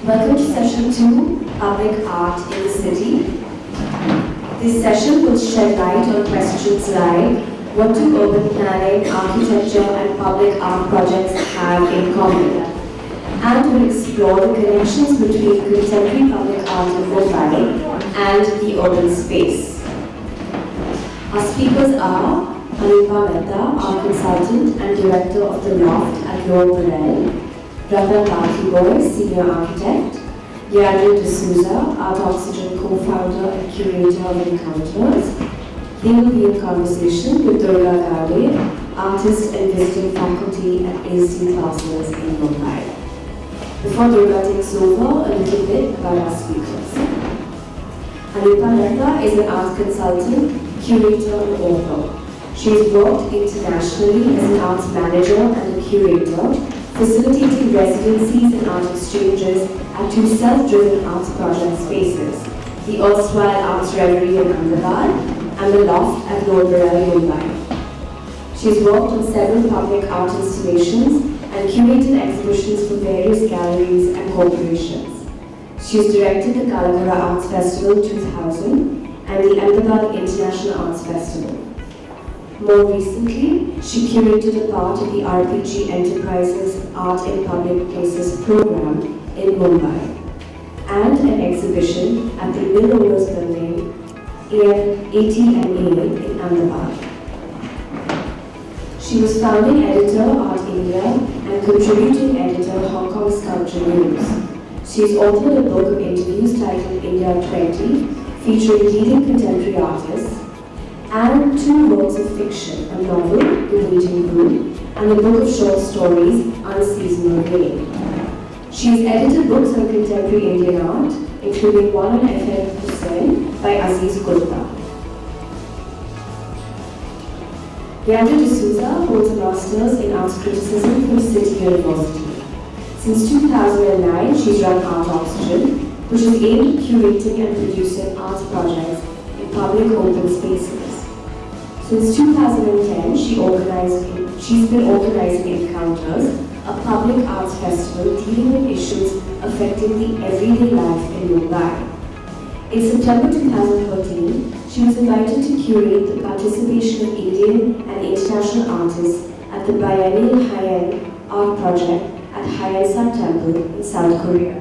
Welcome to session 2, Public Art in the City. This session will shed light on questions like, what do urban planning, architecture and public art projects have in common? And will explore the connections between contemporary public art in Mumbai and the urban space. Our speakers are Mehta, art consultant and director of the Loft at Lower Ratan, Batliboi, senior architect, Leandre D'Souza ArtOxygen co-founder and curator of Encounters. They will be in conversation with Durga Gawde, artist and visiting faculty at ISDI classes in Mumbai. Before Durga takes over, a little bit about our speakers. Mehta is an art consultant, curator and author. She has worked internationally as an arts manager and a curator, facilitating residencies and art exchanges at 2 self-driven arts project spaces, the erstwhile Arts Reverie in Ahmedabad and the Loft at Lower Mumbai. She has worked on several public art installations and curated exhibitions for various galleries and corporations. She has directed the Kalakara Arts Festival 2000 and the Ahmedabad International Arts Festival. More recently, she curated a part of the RPG Enterprises Art in Public Places program in Mumbai and an exhibition at the Mill Owners Building ATMA in Ahmedabad. She was founding editor Art India and contributing editor Hong Kong Sculpture News. She has authored a book of interviews titled India 20, featuring leading contemporary artists, and 2 works of fiction, a novel, The Waiting Room, and a book of short stories, Unseasonal Rain. She has edited books on contemporary Indian art, including one on F.M. Hussain by Aziz Gupta. Leandre D'Souza holds a master's in arts criticism from City University. Since 2009, she's run ArtOxygen, which is aimed at curating and producing arts projects in public open spaces. Since 2010, she's been organizing Encounters, a public arts festival dealing with issues affecting the everyday life in Mumbai. In September 2013, she was invited to curate the participation of Indian and international artists at the biennial high-end art project at High-End Sun Temple in South Korea.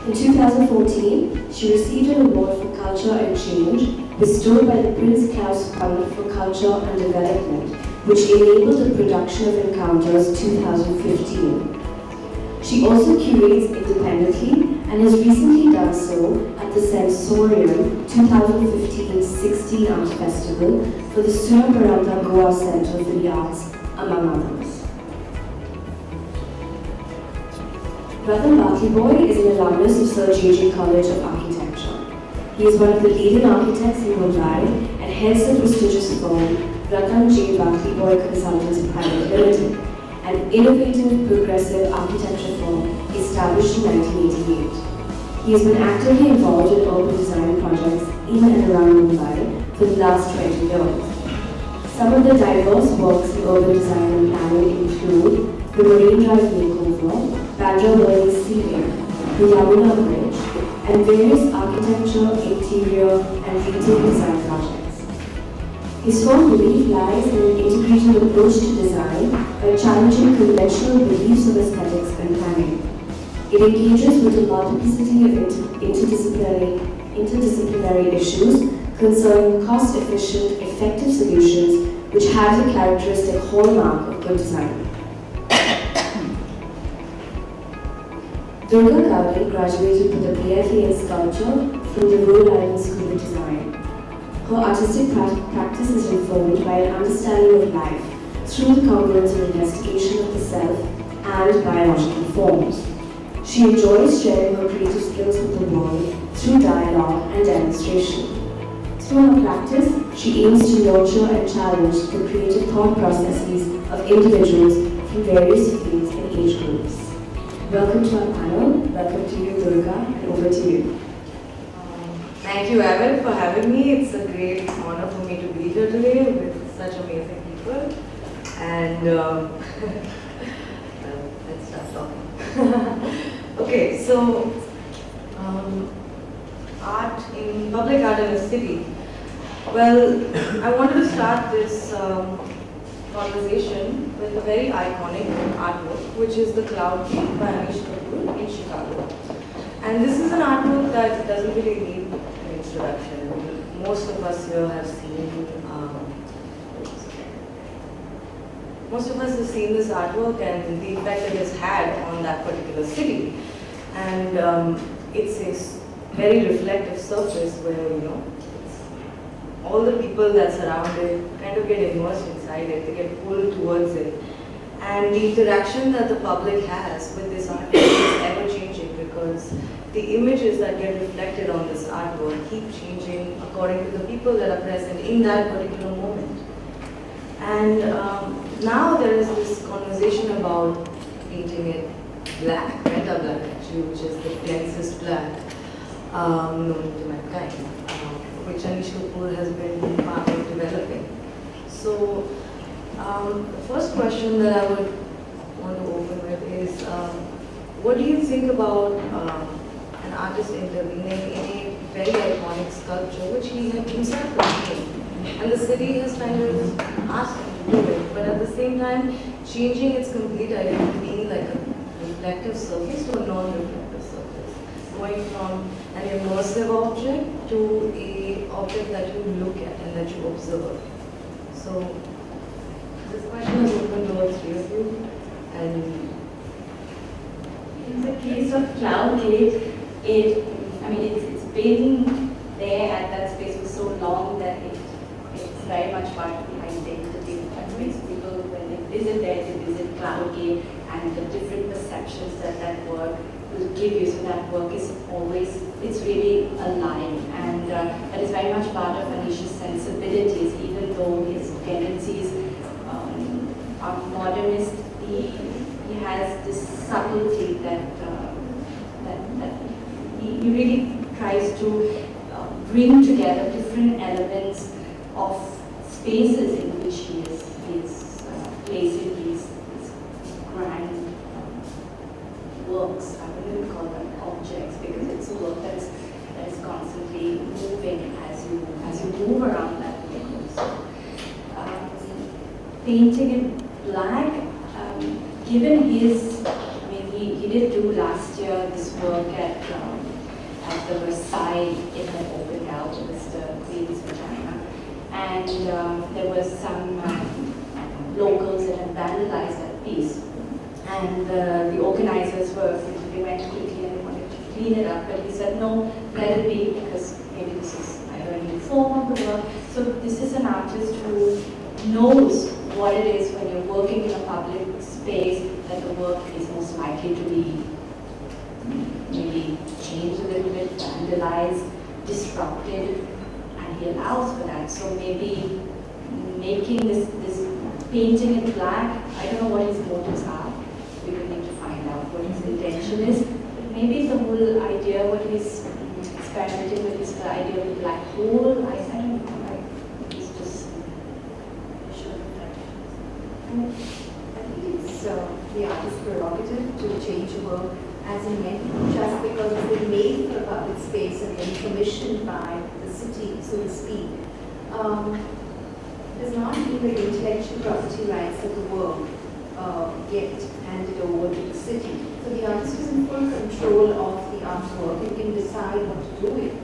In 2014, she received an award for Culture and Change bestowed by the Prince Claus Fund for Culture and Development, which enabled the production of Encounters 2015. She also curates independently and has recently done so at the Sensorium 2015-16 Art Festival for the Suryaparanta Goa Center for the Arts, among others. Ratan Batliboi is an alumnus of Sir J.J. College of Architecture. He is one of the leading architects in Mumbai and heads the prestigious firm Ratan J. Batliboi Consultants Private Limited, an innovative, progressive architecture firm established in 1988. He has been actively involved in urban design projects in and around Mumbai for the last 20 years. Some of the diverse works in urban design and planning include the Marine Drive Makeover, Bandra Learning Ceiling, the Yamuna Bridge, and various architecture, interior, and retail design projects. His firm belief lies in an integrated approach to design by challenging conventional beliefs of aesthetics and planning. It engages with a multiplicity of interdisciplinary issues concerning cost-efficient, effective solutions which have the characteristic hallmark of good design. Durga Gawde graduated with a BFA in Sculpture from the Rhode Island School of Design. Her artistic practice is informed by an understanding of life through the congruence of investigation of the self and biological forms. She enjoys sharing her creative skills with the world through dialogue and demonstration. Through her practice, she aims to nurture and challenge the creative thought processes of individuals from various fields and age groups. Welcome to our panel. Welcome to you, Durga, and over to you. Thank you, Evan, for having me. It's a great honor for me to be here today with such amazing people. And well, let's start talking. Okay, so art in public art in a city. Well, I wanted to start this conversation with a very iconic artwork, which is The Cloud King by Anish Kapoor in Chicago. And this is an artwork that doesn't really need an introduction. Most of us here have seen this artwork and the effect it has had on that particular city. And it's a very reflective surface where, all the people that surround it kind of get immersed inside it, they get pulled towards it. And the interaction that the public has with this artwork is ever changing because the images that get reflected on this artwork keep changing according to the people that are present in that particular moment. And now there is this conversation about painting it black, meta black actually, which is the densest black known to mankind, which Anish Kapoor has been part of developing. So the first question that I would want to open with is, what do you think about an artist intervening in a very iconic sculpture, which he himself has made? And the city has kind of asked him to do it, but at the same time, changing its complete identity, being like a reflective surface to a non-reflective surface, going from an immersive object to an object that you look at and that you observe. So this question is open to all three of you. And in the case of Cloud Cave, it's been there at that space for so long that it's very much part of the identity. That makes people, when they visit there, they visit Cloud Cave, and the different perceptions that work will give you. So that work is always, it's really alive, and that is very much part of Anish's sensibilities, even though his tendencies are modernist. He has this subtlety that he really tries to bring together different elements of spaces in which he is placing these grand works. I wouldn't call them objects because it's a work that is constantly moving as you move around that work. So, painting in black, given his, he did do last year this work at the Versailles in the open house, Mr. Queen's Vagina, and there was some locals that had vandalized that piece, and the organizers they went quickly and they wanted to clean it up, but he said no, let it be, because maybe this is either a new form of the work. So this is an artist who knows what it is when you're working in a public space, that the work is most likely to be maybe changed a little bit, vandalized, disrupted, and he allows for that. So maybe making this painting in black, I don't know what his motives are. We will need to find out what his intention is. But maybe the whole idea, what he's experimenting with, is the idea of the black hole. I don't know. He's just sure of that. I think it's the artist's prerogative to change a work as and when, just because it's been made for a public space and then commissioned by the city, so to speak. Does not mean the intellectual property rights of the work get handed over to the city. So the artist is in full control of the artwork and can decide what to do with it. I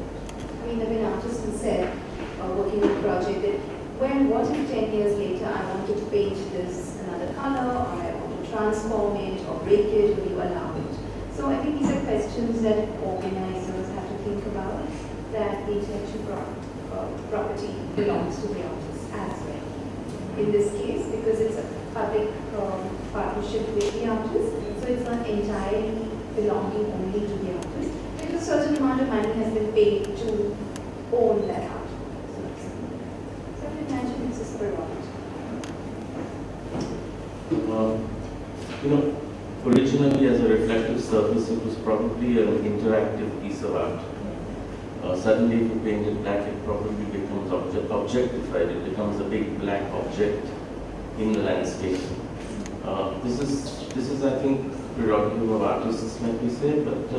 mean, there have been artists who said, working on a project, that what if 10 years later I wanted to paint this another color, or I want to transform it or break it, will you allow it? So I think these are questions that organizers have to think about, that the intellectual property belongs to the artist as well. In this case, because it's a public partnership with the artist, so it's not entirely belonging only to the artist, because a certain amount of money has been paid to own that art. So I can imagine it's a prerogative. Originally as a reflective surface, it was probably an interactive piece of art. Suddenly, if you paint it black, it probably becomes objectified. It becomes a big black object in the landscape. This is I think prerogative of artists, like we say, but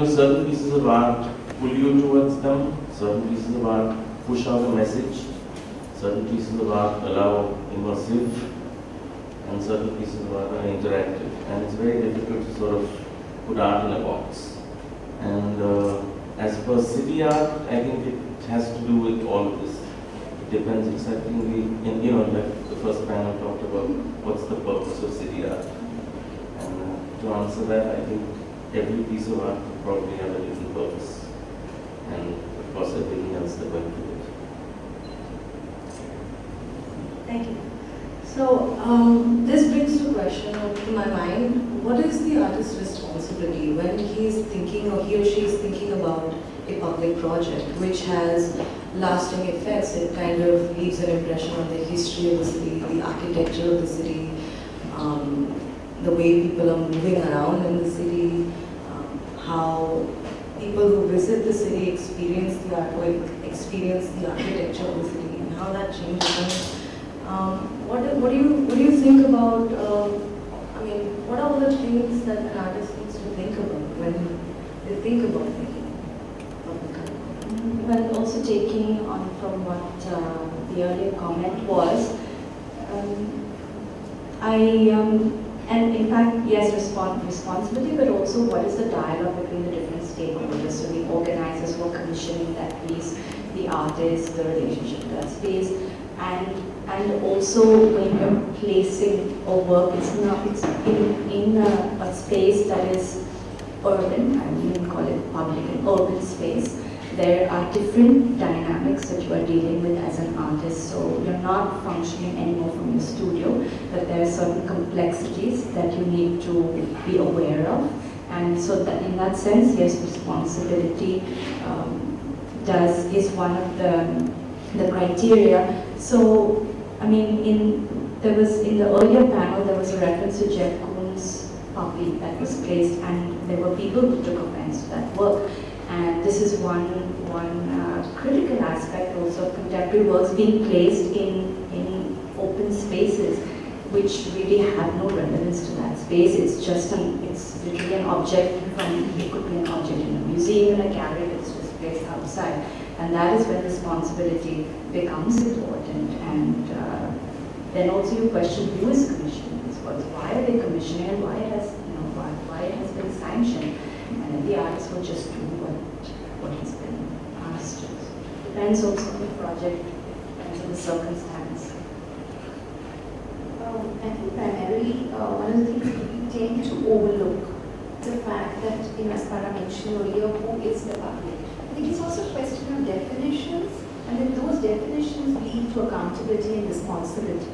certain pieces of art pull you towards them, certain pieces of art push out a message, certain pieces of art allow immersive, and certain pieces of art are interactive. And it's very difficult to sort of put art in a box. And as per city art, I think it has to do with all of this. It depends exactly, like the first panel talked about what's the purpose of city art. And to answer that, I think every piece of art will probably have a different purpose. And of course, everything else that went through it. Thank you. So, this brings to a question to my mind: what is the artist's responsibility when he is thinking, or he or she is thinking about a public project which has lasting effects? It kind of leaves an impression on the history of the city, the architecture of the city, the way people are moving around in the city, how people who visit the city experience the artwork, experience the architecture of the city, and how that changes. What do you think about? What are all the things that an artist needs to think about when they think about making public art? Well, also taking on from what the earlier comment was, and in fact, yes, responsibility, but also what is the dialogue between the different stakeholders, so the organizers who are commissioning that piece, the artist, the relationship to that space, and also when you're placing a work, it's in a space that is urban, I wouldn't call it public, an urban space. There are different dynamics that you are dealing with as an artist, so you're not functioning anymore from your studio, but there are certain complexities that you need to be aware of, and so that in that sense, yes, responsibility is one of the criteria. So, in the earlier panel, there was a reference to Jeff Koons' puppy that was placed, and there were people who took offense to that work. And this is one critical aspect also of contemporary works being placed in open spaces, which really have no relevance to that space. It's literally an object it could be an object in a museum, in a gallery, it's just placed outside. And that is when responsibility becomes important. And then also you question who is commissioning these works, why are they commissioning, and why it has been sanctioned. And then the artist will just do what he's been asked to. Depends also on the project, depends on the circumstance. I think primarily one of the things we tend to overlook the fact that, as Para mentioned earlier, who is the public. I think it's also a question of definitions, and then those definitions lead to accountability and responsibility.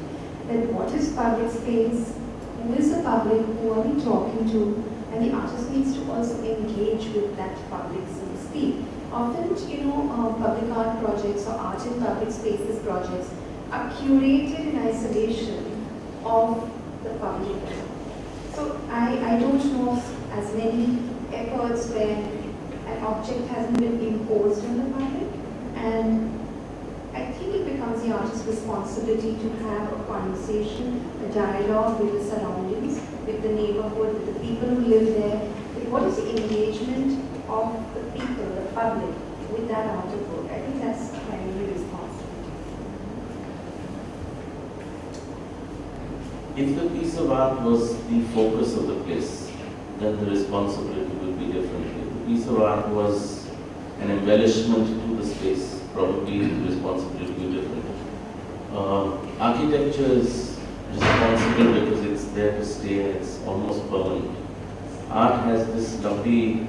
That what is public space, who is the public, who are we talking to, and the artist needs to also engage with that public, so to speak. Often, public art projects or art in public spaces projects are curated in isolation of the public. So I don't know as many efforts where an object hasn't been imposed on the public, and I think it becomes the artist's responsibility to have a conversation, a dialogue with the surroundings, with the neighborhood, with the people who live there, with what is the engagement of the people, the public, with that artwork. I think that's primary responsibility. If the piece of art was the focus of the place, then the responsibility would be different. If the piece of art was an embellishment to the space, probably the responsibility would be different. Architecture is responsible because it's there to stay and it's almost permanent. Art has this lovely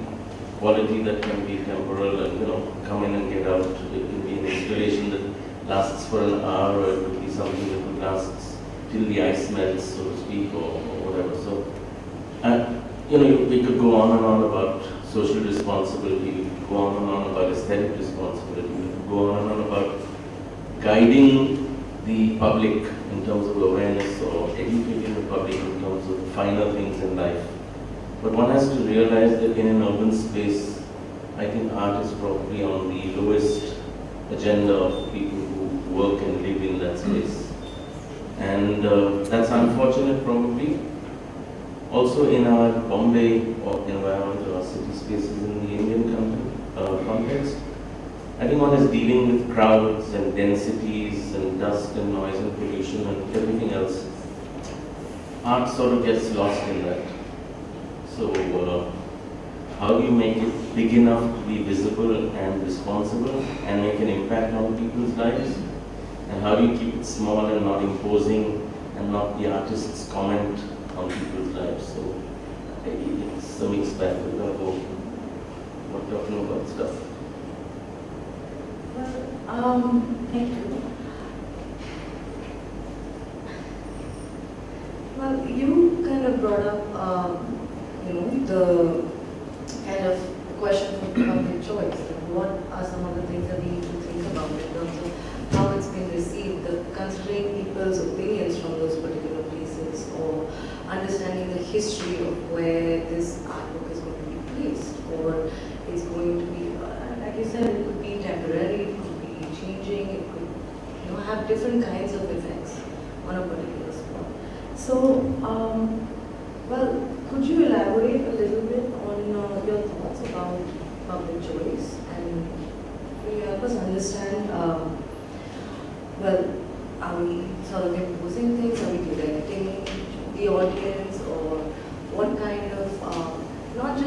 quality that can be temporal and come in and get out. It can be an installation that lasts for an hour, or it could be something that would last till the ice melts, so to speak, or whatever. So, we could go on and on about social responsibility, we could go on and on about aesthetic responsibility, we could go on and on about guiding the public in terms of awareness or educating the public in terms of finer things in life. But one has to realize that in an urban space, I think art is probably on the lowest agenda of people who work and live in that space. And that's unfortunate probably. Also in our Bombay environment or city spaces in the Indian context, I think one is dealing with crowds and densities and dust and noise and pollution and everything else. Art sort of gets lost in that. So how do you make it big enough to be visible and responsible and make an impact on people's lives? And how do you keep it small and not imposing and not the artist's comment on people's lives? So it's a mixed bag. We don't know what talking about stuff. Thank you. Well, you kind of brought up, the kind of question of public choice. What are some of the things that we need to think about in terms of how it's been received, considering people's opinions from those particular places, or understanding the history of where this artwork is going to be placed, or it's going to be, like you said, it could be temporary, it could be changing, it could have different kinds of effects on a particular spot. So, well, could you elaborate a little bit on your thoughts about public choice, and will you help us understand, well, are we sort of imposing things, are we directing the audience, or what kind of, not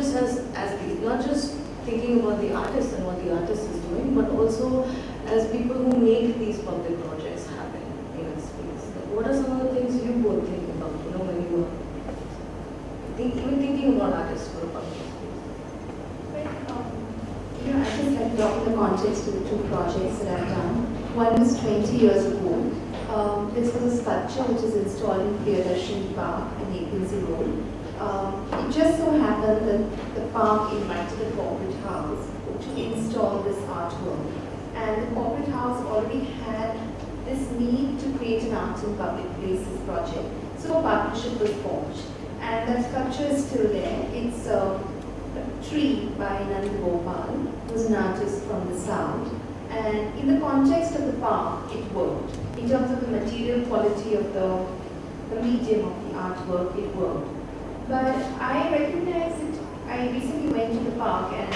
just thinking about the artist and what the artist is doing, but also as people who make these public projects happen in a space. Like, what are some of the things you both think about, when you are even thinking about artists for a public space? I just like to talk in the context of the two projects that I've done. One was 20 years ago. This was a sculpture which is installed in Priyadarshini Park in Agency Road. It just so happened that the park invited a corporate house to install this artwork. And the corporate house already had this need to create an arts in public places project. So a partnership was forged. And that sculpture is still there. It's a tree by Leandre D'Souza, who's an artist from the south. And in the context of the park, it worked. In terms of the material quality of the medium of the artwork, it worked. But I recognize it. I recently went to the park and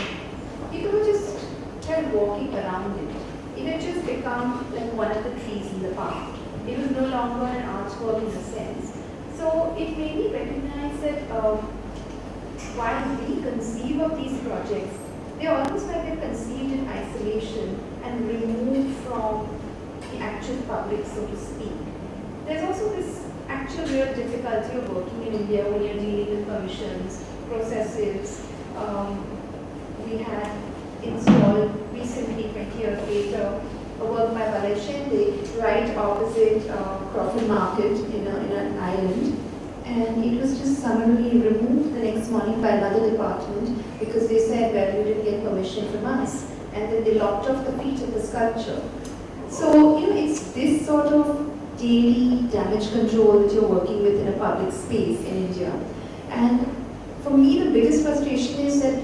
people were just kind of walking around it. It had just become like one of the trees in the park. It was no longer an artwork in a sense. So it made me recognize that while we conceive of these projects, they're almost like they're conceived in isolation and removed from the actual public, so to speak. There's also this actual real difficulty of working in India when you're dealing with permissions, processes. We had installed recently, 20 years later, a work by Batliboi right opposite Crawford Market in an island. And it was just summarily removed the next morning by another department because they said, well, you didn't get permission from us. And then they locked off the feet of the sculpture. So, it's this sort of daily damage control that you're working with in a public space in India. And for me, the biggest frustration is that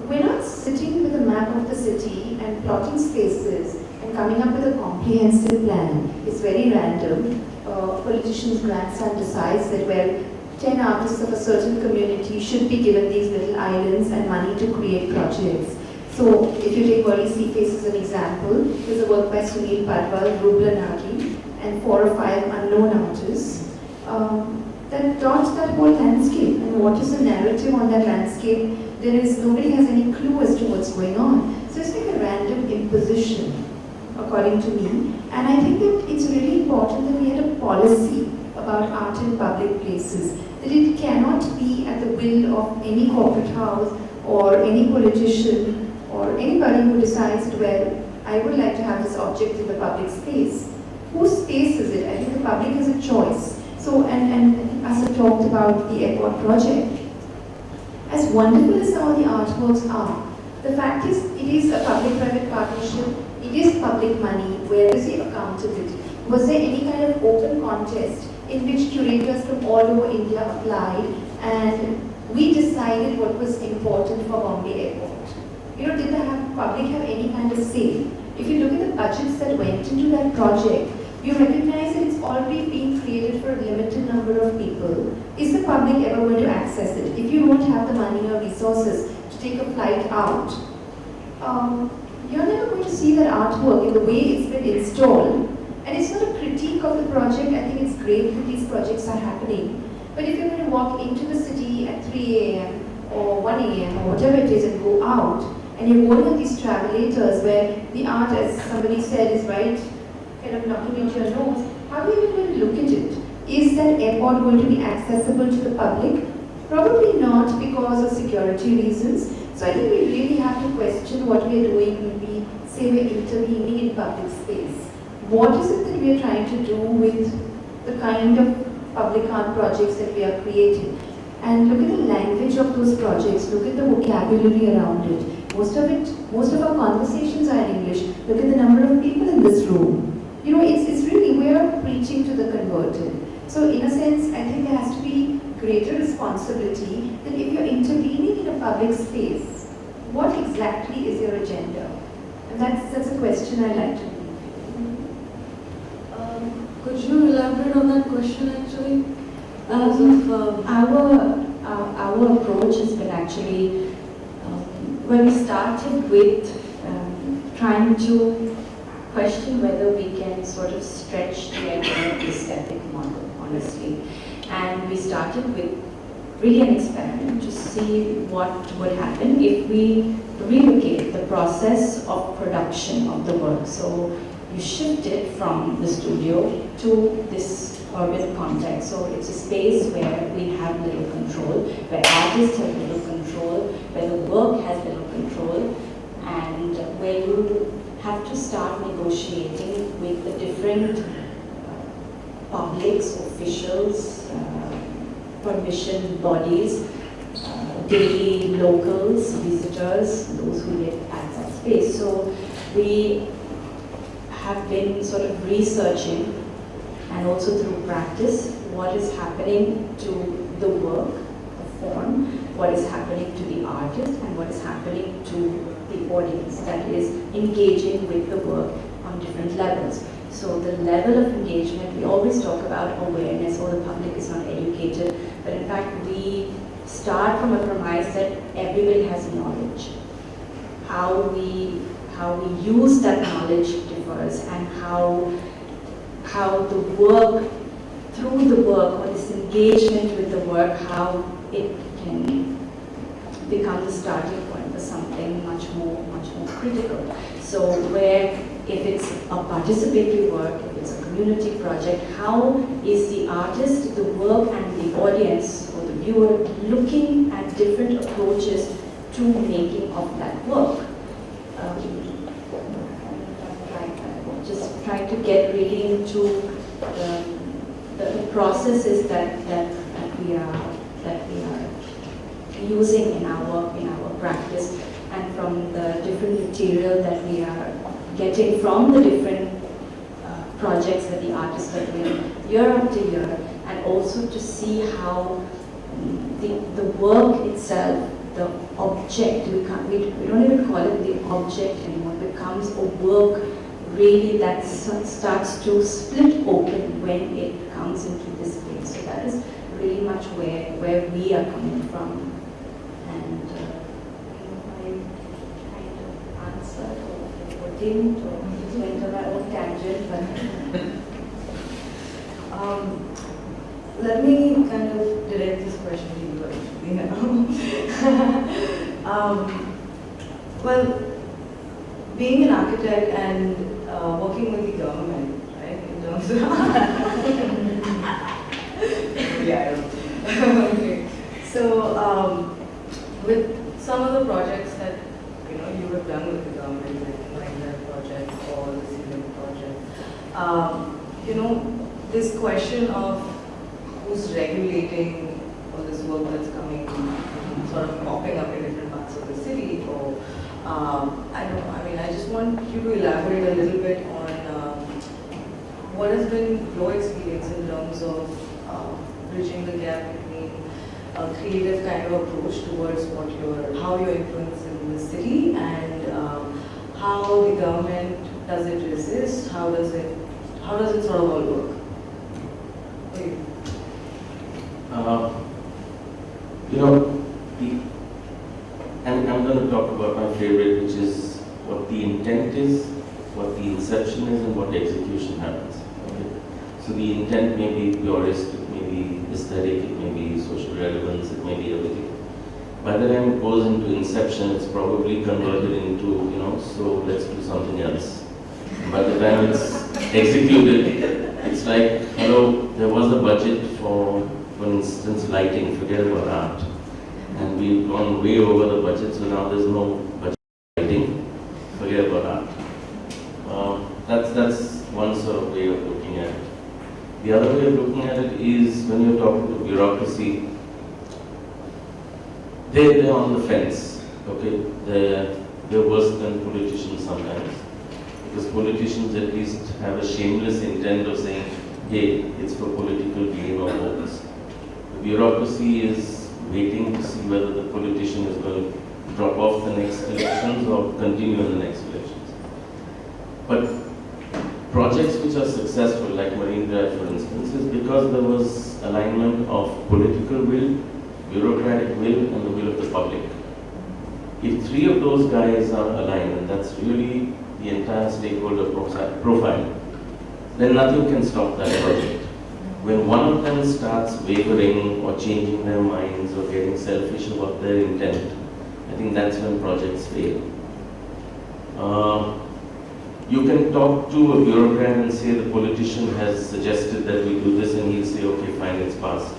we're not sitting with a map of the city and plotting spaces and coming up with a comprehensive plan. It's very random. Politician's grandson decides that, well, 10 artists of a certain community should be given these little islands and money to create projects. So if you take Worli Sea Face as an example, there's a work by Sunil Padwal, Rubla Nagi, and 4 or 5 unknown artists that dots that whole landscape. And what is the narrative on that landscape? Nobody has any clue as to what's going on. So it's like a random imposition, according to me. And I think that it's really important that we had a policy about art in public places, that it cannot be at the will of any corporate house or any politician or anybody who decides, well, I would like to have this object in the public space. Whose space is it? I think the public has a choice. So, and as I talked about the airport project, as wonderful as some of the artworks are, the fact is it is a public-private partnership, it is public money, where is the accountability? Was there any kind of open contest in which curators from all over India applied and we decided what was important for Bombay Airport? Did the public have any kind of say? If you look at the budgets that went into that project, you recognize that it's already being created for a limited number of people, is the public ever going to access it? If you don't have the money or resources to take a flight out, you're never going to see that artwork in the way it's been installed. And it's not a critique of the project. I think it's great that these projects are happening. But if you're going to walk into the city at 3 a.m. or 1 a.m. or whatever it is and go out, and you're going on these travelators where the art, as somebody said, is right kind of knocking into your nose, how are you even going to look at it? Is that airport going to be accessible to the public? Probably not, because of security reasons. So I think we really have to question what we are doing when we say we're intervening in public space. What is it that we are trying to do with the kind of public art projects that we are creating? And look at the language of those projects, look at the vocabulary around it. Most of our conversations are in English. Look at the number of people in this room. You know, it's really, we are preaching to the converted. So in a sense, I think there has to be greater responsibility that if you're intervening in a public space, what exactly is your agenda? And that's a question I'd like to Could you elaborate on that question actually? Our approach has been actually, when we started with trying to question whether we can sort of stretch the aesthetic model, honestly. And we started with really an experiment to see what would happen if we relocate the process of production of the work. So you shift it from the studio to this urban context. So it's a space where we have little control, where artists have little control, where the work has little control, and where you have to start negotiating with the different publics, officials, permission bodies, daily locals, visitors, those who live at that space. So we have been sort of researching, and also through practice, what is happening to the work, the form, what is happening to the artist, and what is happening to the audience that is engaging with the work on different levels. So the level of engagement, we always talk about awareness, or the public is not educated, but in fact we start from a premise that everybody has knowledge. How we use that knowledge differs, and how the work, through the work, or this engagement with the work, how it can become the starting point for something much more critical. So where, if it's a participatory work, if it's a community project, how is the artist, the work, and the audience or the viewer looking at different approaches to making of that work? Just trying to get really into the processes that we are using in our practice, and from the different material that we are getting from the different projects that the artists are doing year after year, and also to see how the work itself, the object, we don't even call it the object anymore, it becomes a work really that starts to split open when it comes into this space. So that is really much where we are coming from. And I kind of answered or didn't, or just went on my own tangent, but let me kind of direct this question to you actually. Well, being an architect and working with the government, right, in terms of yeah, I don't okay. So with some of the projects that you have done with the government, like that project or the civil project, this question of who's regulating all this work that's coming, sort of popping up in different parts of the city, or I just want you to elaborate a little bit on what has been your experience in terms of bridging the gap between a creative kind of approach towards how you're influencing the city, and how the government, does it resist? How does it sort of all work? for you? You know, I'm going to talk about my favorite, which is what the intent is, what the inception is, and what the execution happens. Okay? So the intent may be purist, it may be aesthetic, it may be social relevance, it may be everything. By the time it goes into inception, it's probably converted into, you know, so let's do something else. And by the time it's executed, it's like, hello, there was a budget for instance, lighting, forget about art. And we've gone way over the budget, so now there's no budget for lighting, forget about art. That's one sort of way of looking at it. The other way of looking at it is when you're talking to bureaucracy, they're on the fence, okay? They're worse than politicians sometimes. Because politicians at least have a shameless intent of saying, hey, it's for political gain or votes. The bureaucracy is waiting to see whether the politician is going to drop off the next elections or continue in the next elections. But projects which are successful, like Marine Drive for instance, is because there was alignment of political will, bureaucratic will, and the will of the public. If three of those guys are aligned, and that's really the entire stakeholder profile, then nothing can stop that project. When one of them starts wavering or changing their minds or getting selfish about their intent, I think that's when projects fail. You can talk to a bureaucrat and say the politician has suggested that we do this, and he'll say, okay, fine, it's passed.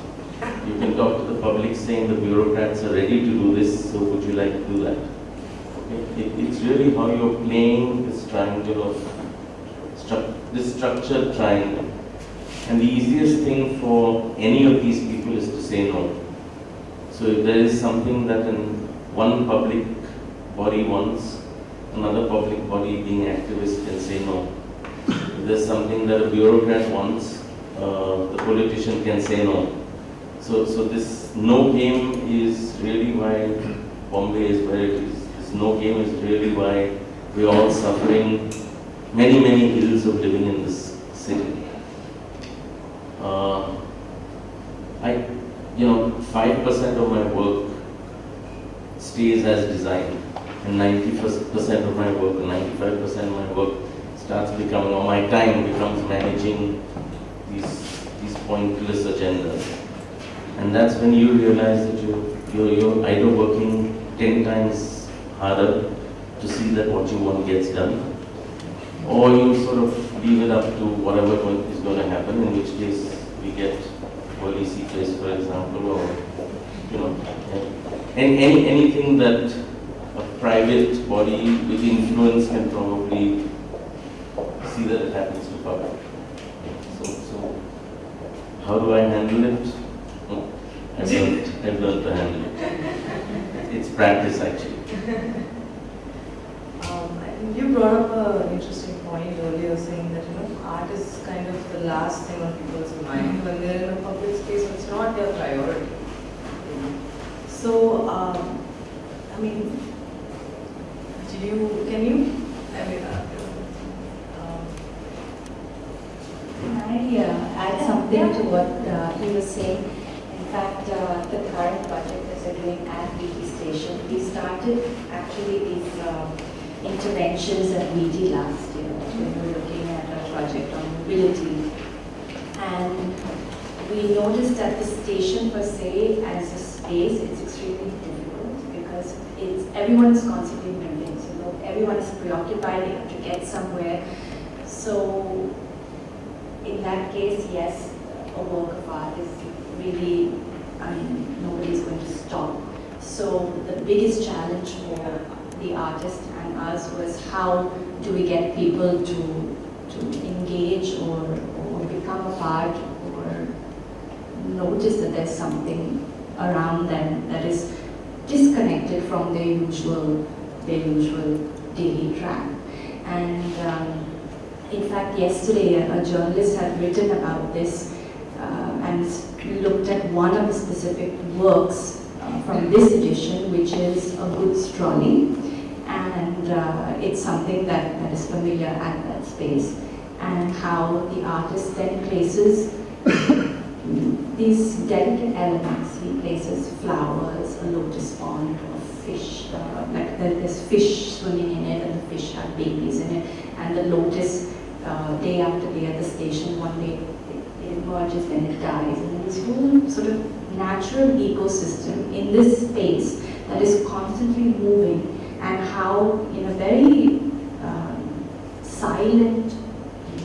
You can talk to the public saying the bureaucrats are ready to do this, so would you like to do that? Okay? It's really how you're playing this triangle of this structured triangle. And the easiest thing for any of these people is to say no. So if there is something that one public body wants, another public body being activist can say no. If there's something that a bureaucrat wants, the politician can say no. So this no game is really why Bombay is where it is. This no game is really why we're all suffering many, many ills of living in this city. 5% of my work stays as designed, and 90% of my work, 95% of my work starts becoming, or my time becomes managing these pointless agendas. And that's when you realize that you're either working 10 times harder to see that what you want gets done, or you sort of leave it up to whatever is going to happen, in which case we get policy place, for example, or anything that a private body with influence can probably see that it happens to public. So how do I handle it? I've learned to handle it. It's practice actually. I think you brought up an interesting point earlier, saying that art is kind of the last thing on people's mind when they're in a public space. It's not their priority. So, Can I add something to what he was saying? In fact, the current project that we're doing at VT Station, we started actually these interventions at VT last year when we were looking at a project on mobility. And we noticed that the station per se, as a space, it's extremely difficult because everyone is constantly moving. So everyone is preoccupied, they have to get somewhere. So in that case, yes, a work of art is really, nobody's going to stop. So the biggest challenge for the artist and us was how do we get people to engage or become a part or notice that there's something around them that is disconnected from their usual daily track. And in fact, yesterday a journalist had written about this and looked at one of the specific works from this edition, which is a goods trolley, and it's something that is familiar at that space, and how the artist then places these delicate elements. He places flowers, a lotus pond, a fish, like there's fish swimming in it, and the fish have babies in it, and the lotus, day after day at the station, one day it emerges, then it dies, and this whole sort of natural ecosystem in this space that is constantly moving, and how in a very silent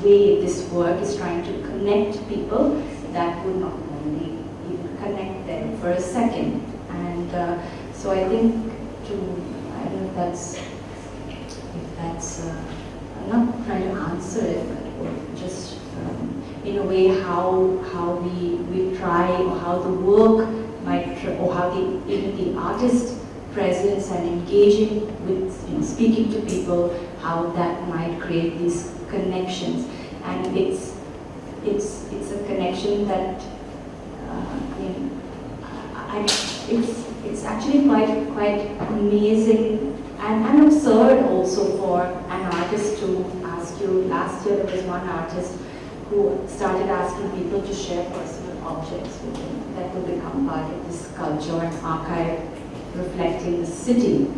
way this work is trying to connect people that would not normally even connect them for a second. And so I think I don't know if that's I'm not trying to answer it, but just in a way how we try, or how the work might, or how even the artist presence and engaging with, speaking to people, how that might create these connections. And it's a connection that it's actually quite amazing and absurd also for an artist to ask you. Last year there was one artist who started asking people to share personal objects with him that will become part of this sculpture and archive reflecting the city.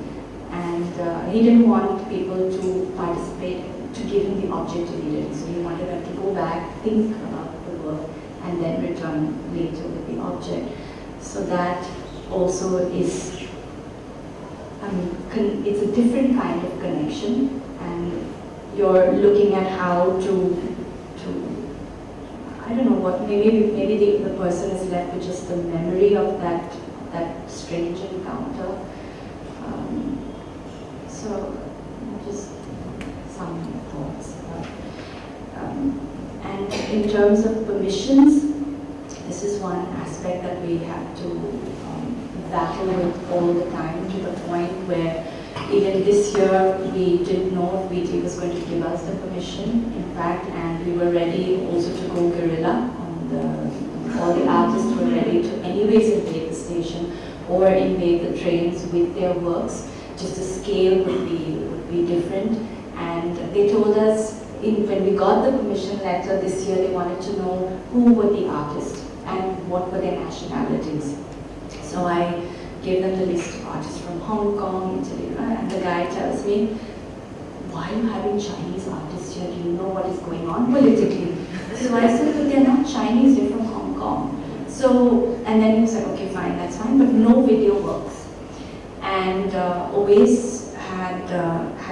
And he didn't want people to participate, to give him the object immediately. So he wanted them to go back, think about the work, and then return later with the object. So that also is, it's a different kind of connection, and you're looking at how to I don't know what, maybe the person is left with just the memory of that strange encounter. So just some thoughts. And in terms of permissions, this is one aspect that we have to battle with all the time, to the point where even this year we didn't know if BT was going to give us the permission, in fact, and we were ready also to go guerrilla. All the artists were ready to anyways invade the station or invade the trains with their works. Just the scale would be different. And they told us, when we got the permission letter this year, they wanted to know who were the artists and what were their nationalities. So I gave them the list of artists from Hong Kong, Italy, right? And the guy tells me, why are you having Chinese artists here? Do you know what is going on politically? So I said, but they're not Chinese, they're from Hong Kong. So, and then he was like, okay, fine, that's fine, but no video works. And Owais had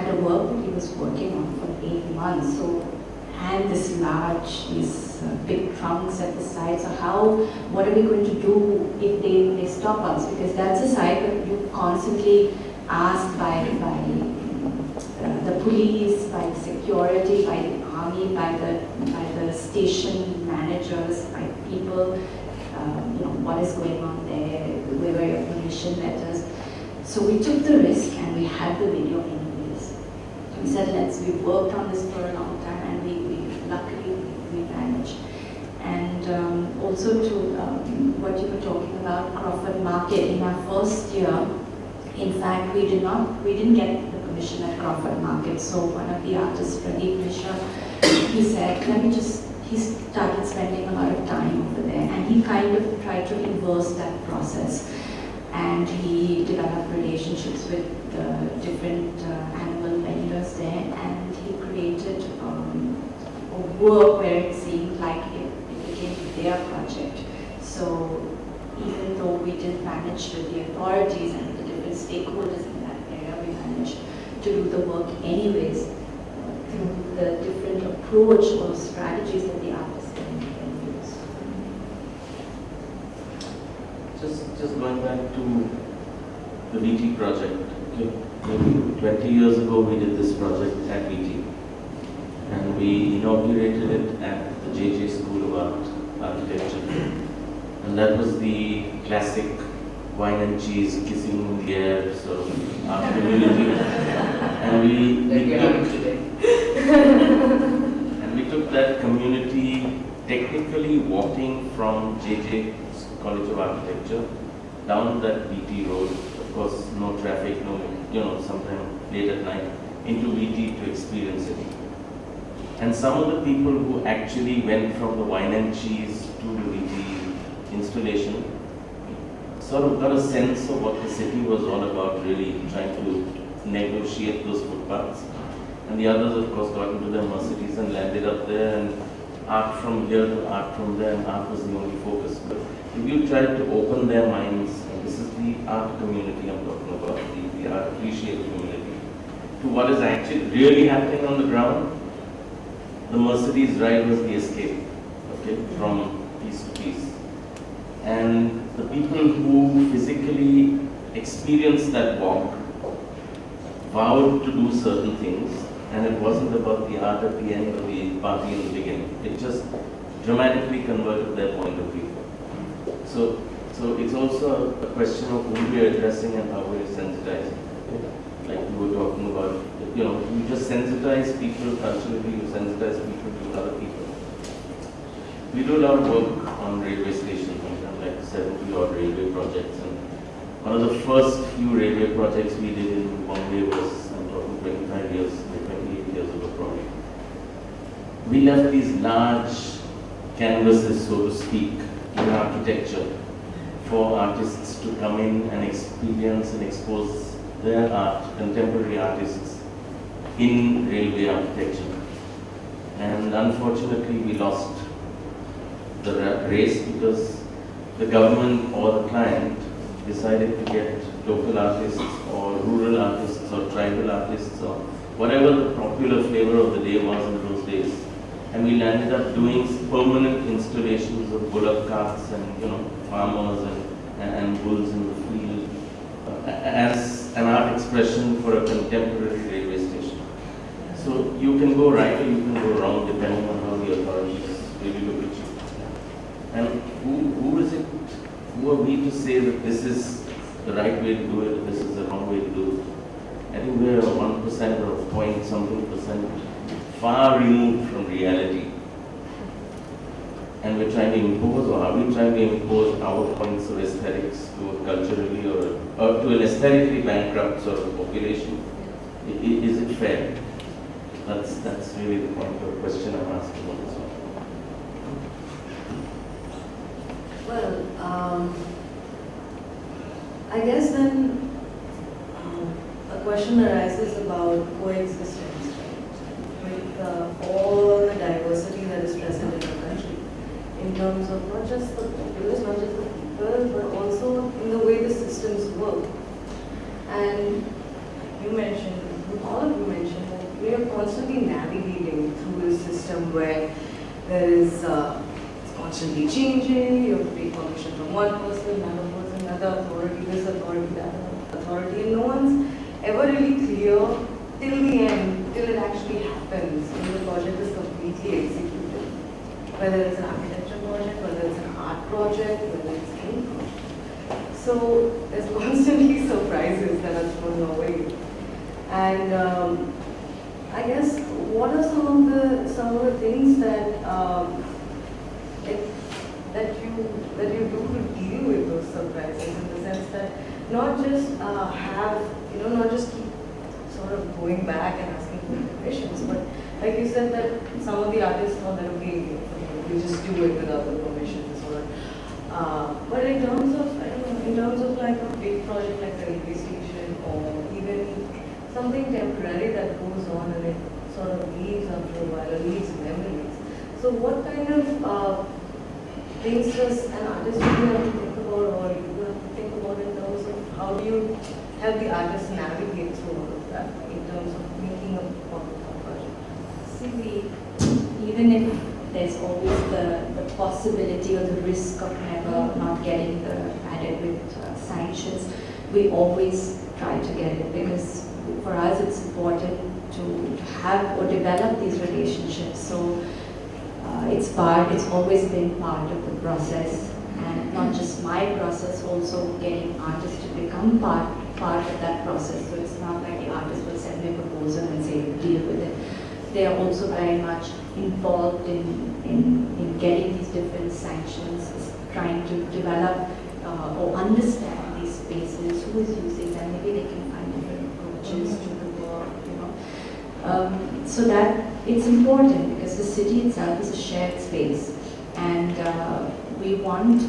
a work that he was working on for 8 months. So, and these big trunks at the side. So what are we going to do if they stop us? Because that's a site that you're constantly asked by the police, by the security, by the army, by the station managers, by people, what is going on there, where were your permission letters. So we took the risk and we had the video anyways. We said, we worked on this for a long time, and luckily we managed. And also to what you were talking about, Crawford Market, in our first year, in fact, we didn't get the permission at Crawford Market. So one of the artists, Pradeep Mishra, he said, he started spending a lot of time over there, and he kind of tried to inverse that process. And he developed relationships with different animal vendors there, and he created a work where it seemed like it became their project. So even though we didn't manage with the authorities and the different stakeholders in that area, we managed to do the work anyways through the different approach or strategies that the artists can use. Just going back to the VT project. Okay. Maybe 20 years ago we did this project at VT, and we inaugurated it at the JJ School of Architecture. And that was the classic wine and cheese, kissing in the air sort of art community. And we took that community technically walking from JJ College of Architecture down that VT road, of course no traffic, sometime late at night, into VT to experience it. And some of the people who actually went from the wine and cheese to the VT installation, sort of got a sense of what the city was all about, really trying to negotiate those footpaths. And the others, of course, got into their Mercedes and landed up there, and art from here to art from there, and art was the only focus. But if you tried to open their minds, and this is the art community I'm talking about, the art appreciative community, to what is actually really happening on the ground, the Mercedes ride was the escape, okay, from piece to piece. And the people who physically experienced that walk vowed to do certain things, and it wasn't about the art at the end or the party in the beginning. It just dramatically converted their point of view. So it's also a question of who we are addressing and how we are sensitizing. Like we were talking about, you just sensitize people culturally, you sensitize people to other people. We do a lot of work on railway stations. We've done like 70 odd railway projects, and one of the first few railway projects we did in Mumbai was, I'm talking 25 years, 28 years ago probably. We left these large canvases, so to speak, in architecture for artists to come in and experience and expose their art, contemporary artists, in railway architecture. And unfortunately, we lost the race because the government or the client decided to get local artists or rural artists or tribal artists or whatever the popular flavor of the day was in those days. And we landed up doing permanent installations of bullock carts and farmers and bulls in the field as an art expression for a contemporary railway station. So you can go right or you can go wrong depending on how the authorities really look at you. And who is it? Who are we to say that this is the right way to do it, this is the wrong way to do it? I think we're 1% or point something percent far removed from reality. And we're trying to impose, or are we trying to impose our points of aesthetics to a culturally or to an aesthetically bankrupt sort of population? Is it fair? That's really the point of question I'm asking on this one. Well, I guess then a question arises about coexistence, right? With all the diversity that is present in the country, in terms of not just the populace, not just the people, but also in the way the systems work. And you mentioned, all of you mentioned, that we are constantly navigating through a system where there is constantly changing, you have to take permission from one person, another authority, this authority, that authority, and no one's ever really clear till the end, till it actually happens, when the project is completely executed. Whether it's an architecture project, whether it's an art project, whether it's any project. So there's constantly surprises that are thrown your way. And I guess what are some of the things that that you do to deal with those surprises, in the sense that not just not just keep sort of going back and asking for permissions, but like you said that some of the artists thought that okay, we just do it without the permissions, or but in terms of like a big project like the railway station, or even something temporary that goes on and it sort of leaves after a while, or leaves memories. So what kind of things does an artist really have to think about, or you have to think about in terms of how do you help the artist navigate through all of that in terms of making a project? See, even if there's always the possibility or the risk of never not getting the adequate sanctions, we always try to get it, because for us it's important to have or develop these relationships. So it's always been part of the process, and not just my process, also getting artists to become part of that process. So it's not like the artist will send me a proposal and say, deal with it. They are also very much involved in getting these different sanctions, trying to develop or understand these spaces, who is using them, maybe they can find different approaches to the work, so that it's important, because the city itself is a shared space, and we want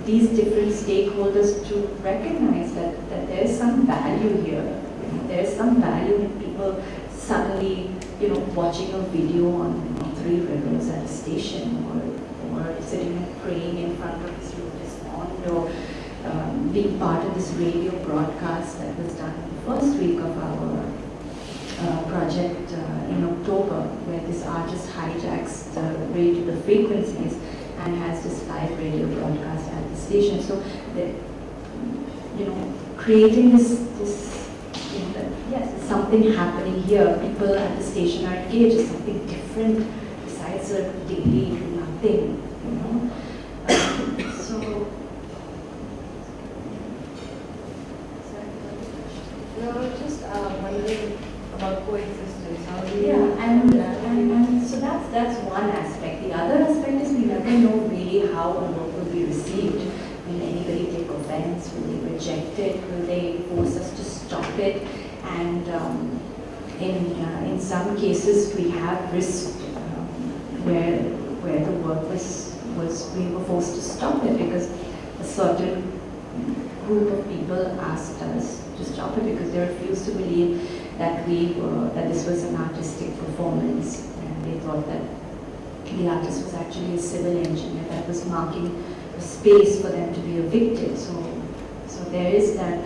these different stakeholders to recognize that there's some value here. You know, there's some value in people suddenly, watching a video on Three Rivers at a station, or sitting and praying in front of his lotus pond, or being part of this radio broadcast that was done in the first week of our project in October, where this artist hijacks the frequencies and has this live radio broadcast at the station. So, creating this yes, there's something happening here. People at the station are engaged. It's something different besides a daily nothing. So. No, just wondering about coexistence. How do you? Yeah, and so that's one aspect. The other aspect is we never know really how a work will be received. Will anybody take offense? Will they reject it? Will they force us to stop it? And in some cases we have risked where the work was we were forced to stop it because a certain group of people asked us to stop it because they refused to believe that this was an artistic performance, and they thought that the artist was actually a civil engineer that was marking a space for them to be evicted. So there is that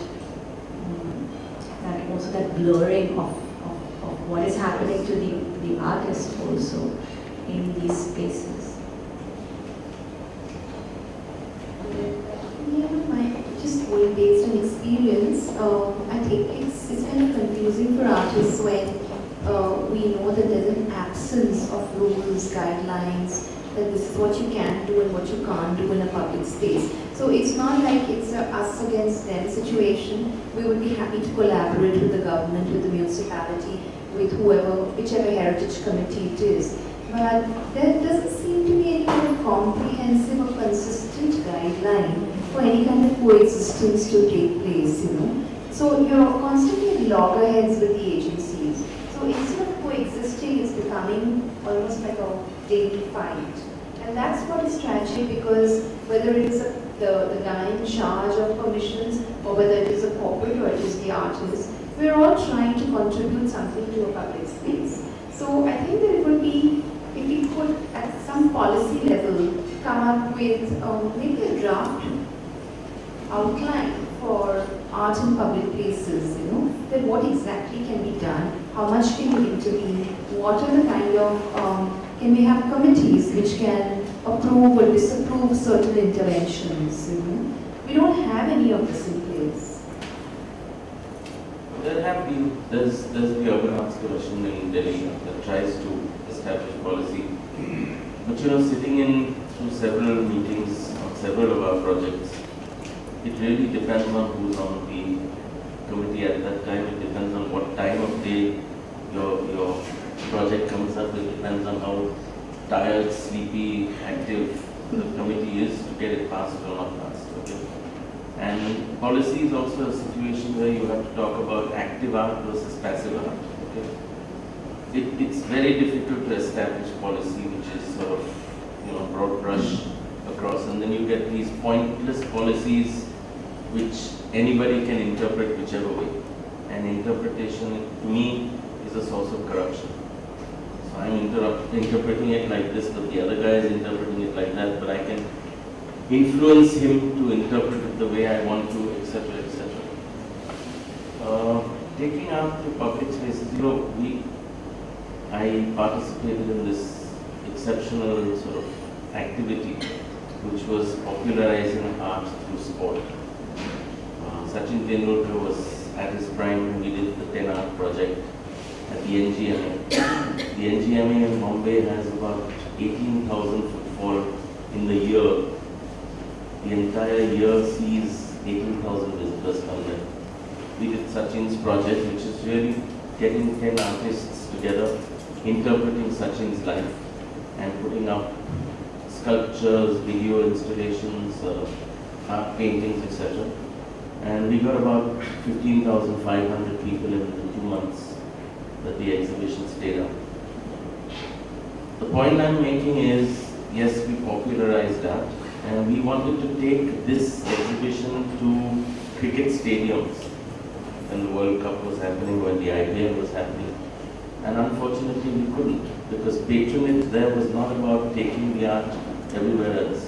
also that blurring of what is happening to the artist also in these spaces. Just going based on experience, I think it's kind of confusing for artists when we know that there's an absence of rules, guidelines, that this is what you can do and what you can't do in a public space. So it's not like it's a us against them situation. We would be happy to collaborate with the government, with the municipality, with whichever heritage committee it is. But there doesn't seem to be any kind of comprehensive or consistent guideline for any kind of coexistence to take place, So you're constantly at loggerheads with the agencies. So instead of coexisting, it's becoming almost like a daily fight. And that's what is tragic, because whether it is the guy in charge of commissions, or whether it is a corporate or it is the artist, we're all trying to contribute something to a public space. So I think that it would be, if we could at some policy level come up with maybe a draft outline for art in public places, that what exactly can be done, how much can we intervene, what are the kind of, can we have committees which can approve or disapprove certain interventions, We don't have any of this in place. There's the Urban Arts Commission in Delhi that tries to establish policy. But sitting in through several meetings on several of our projects, it really depends on who's on the committee at that time. It depends on what time of day your project comes up. It depends on how tired, sleepy, active the committee is to get it passed or not passed. Okay? And policy is also a situation where you have to talk about active art versus passive art. Okay? It's very difficult to establish policy which is sort of broad brush across, and then you get these pointless policies which anybody can interpret whichever way. And interpretation, to me, is a source of corruption. So I'm interpreting it like this, but the other guy is interpreting it like that, but I can influence him to interpret it the way I want to, etc., etc. Taking out to public spaces, I participated in this exceptional sort of activity which was popularizing art through sport. Sachin Tendulkar was at his prime when we did the 10 Art project at the NGMA. The NGMA in Mumbai has about 18,000 footfall in the year. The entire year sees 18,000 visitors come there. We did Sachin's project, which is really getting 10 artists together, interpreting Sachin's life and putting up sculptures, video installations, art paintings, etc. And we got about 15,500 people in the 2 months that the exhibition stayed up. The point I'm making is, yes, we popularized art, And we wanted to take this exhibition to cricket stadiums when the World Cup was happening, when the IPL was happening. And unfortunately we couldn't, because patronage there was not about taking the art everywhere else.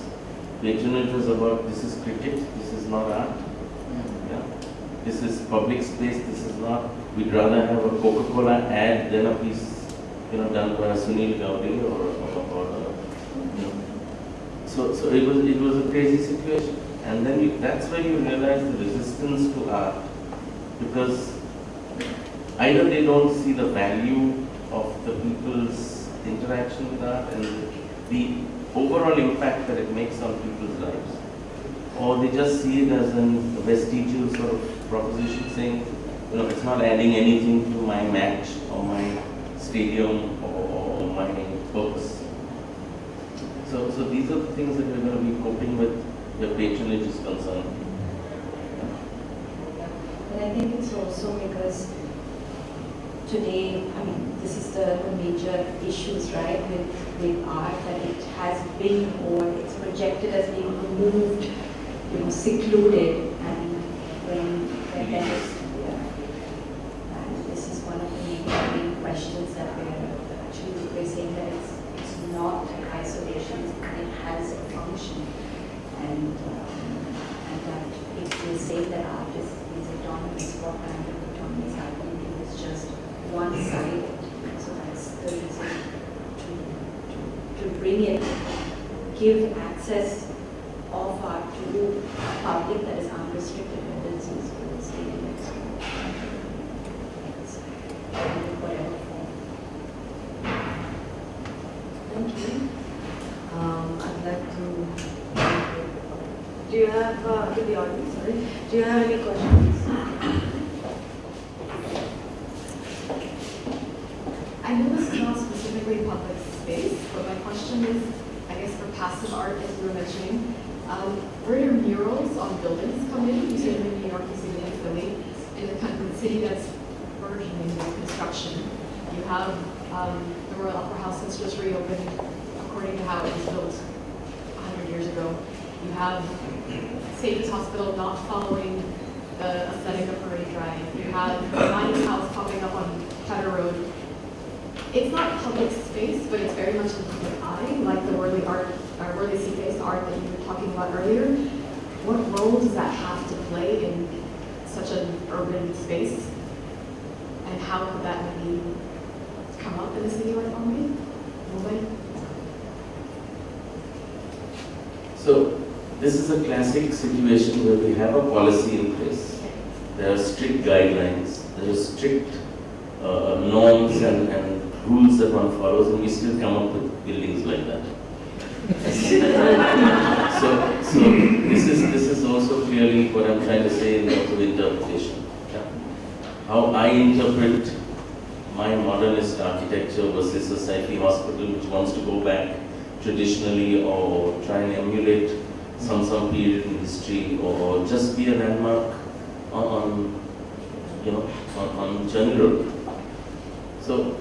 Patronage was about, this is cricket, this is not art. Yeah. This is public space, this is not. We'd rather have a Coca-Cola ad than a piece, done by Sunil Gawde or So it was a crazy situation. And then that's where you realize the resistance to art, because either they don't see the value of the people's interaction with art and the overall impact that it makes on people's lives, or they just see it as a vestigial sort of proposition saying, it's not adding anything to my match or my stadium or my purpose. So these are the things that we're going to be coping with where patronage is concerned. And I think it's also because today, this is the major issues, right, with art, that it has been, or it's projected as being removed, secluded, and when and this is one of the main questions that we're actually facing, that it's not isolation, it has a function, and that if we say that art is autonomous, what kind of autonomy is happening, it's just one-sided. So that's the reason to bring it, give access of art to a public that is unrestricted tendencies for the state and whatever form. Thank you. I'd like to. Do you have to the audience? Sorry. Do you have any questions? I know this is not specifically public space, but my question is, I guess for passive art, as you were mentioning, where do murals on buildings come in? You say in New York, you say in Philly, in the kind of city that's burgeoning with construction. You have the Royal Opera House that's just reopened according to how it was built 100 years ago. You have Satan's Hospital not following the aesthetic of Parade Drive. You have Ryan's house popping up on Cutter Road. It's not public space, but it's very much in the public eye, like the Worthy art, or Worthy Sea-based art that you were talking about earlier. What role does that have to play in such an urban space? And how could that maybe come up in a city like Mumbai? So this is a classic situation where we have a policy in place. There are strict guidelines, there are strict norms and rules that one follows, and we still come up with buildings like that. so this is also clearly what I'm trying to say in terms of interpretation. Yeah? How I interpret my modernist architecture versus a sci-fi hospital which wants to go back traditionally or try and emulate some period in history, or just be a landmark on Journey Road. So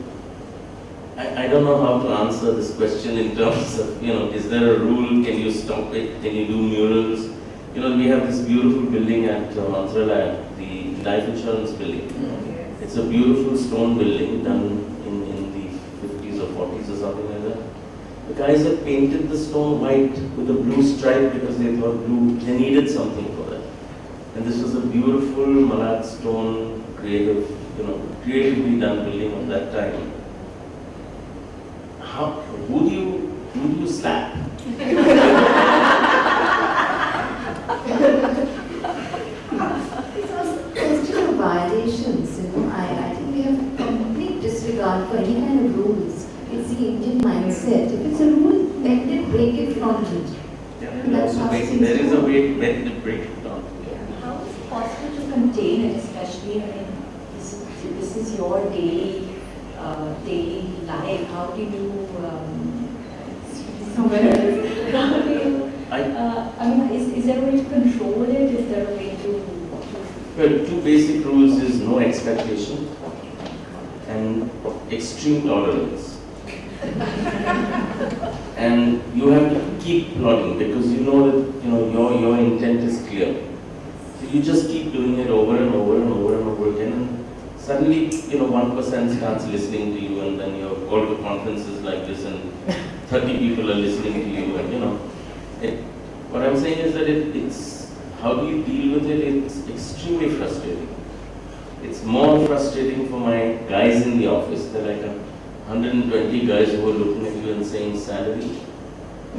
I don't know how to answer this question in terms of, is there a rule? Can you stop it? Can you do murals? We have this beautiful building at Montreal, the life insurance building. It's a beautiful stone building done in the 50s or 40s or something like that. The guys had painted the stone white with a blue stripe because they thought they needed something for that. And this was a beautiful Malad stone, creatively done building of that time. Who do you slap? It's also a question of violations, I think we have complete disregard for any kind of rules. It's the Indian mindset. If it's a rule, bend it, break it, flaunt it. Yeah, That's how there is a way to bend it, break it down. How is it possible to contain it, especially this is your daily life? How do you is there a way to control it? Is there a way to Well, two basic rules is no expectation and extreme tolerance. And you have to keep plodding because you know that your intent is clear. So you just keep doing it over and over and over and over again, and suddenly 1% starts listening to you, and then you go to conferences like this, and 30 people are listening to you, and what I'm saying is that it's how do you deal with it? It's extremely frustrating. It's more frustrating for my guys in the office. There are like 120 guys who are looking at you and saying salary.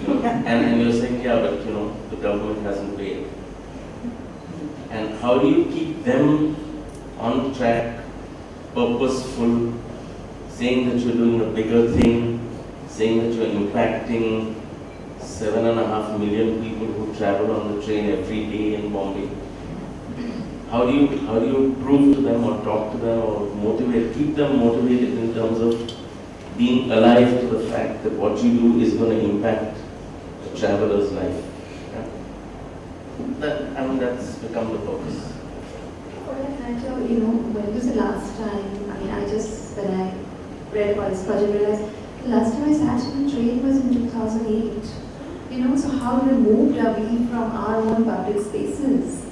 And you're saying, yeah, but the government hasn't paid. And how do you keep them on track, purposeful, saying that you're doing a bigger thing, saying that you're impacting 7.5 million people who travel on the train every day in Bombay? How do you prove to them or talk to them or keep them motivated in terms of being alive to the fact that what you do is going to impact the traveler's life? That's become the focus. For that matter, when was the last time, when I read about this project, realized the last time I sat in a train was in 2008. So how removed are we from our own public spaces?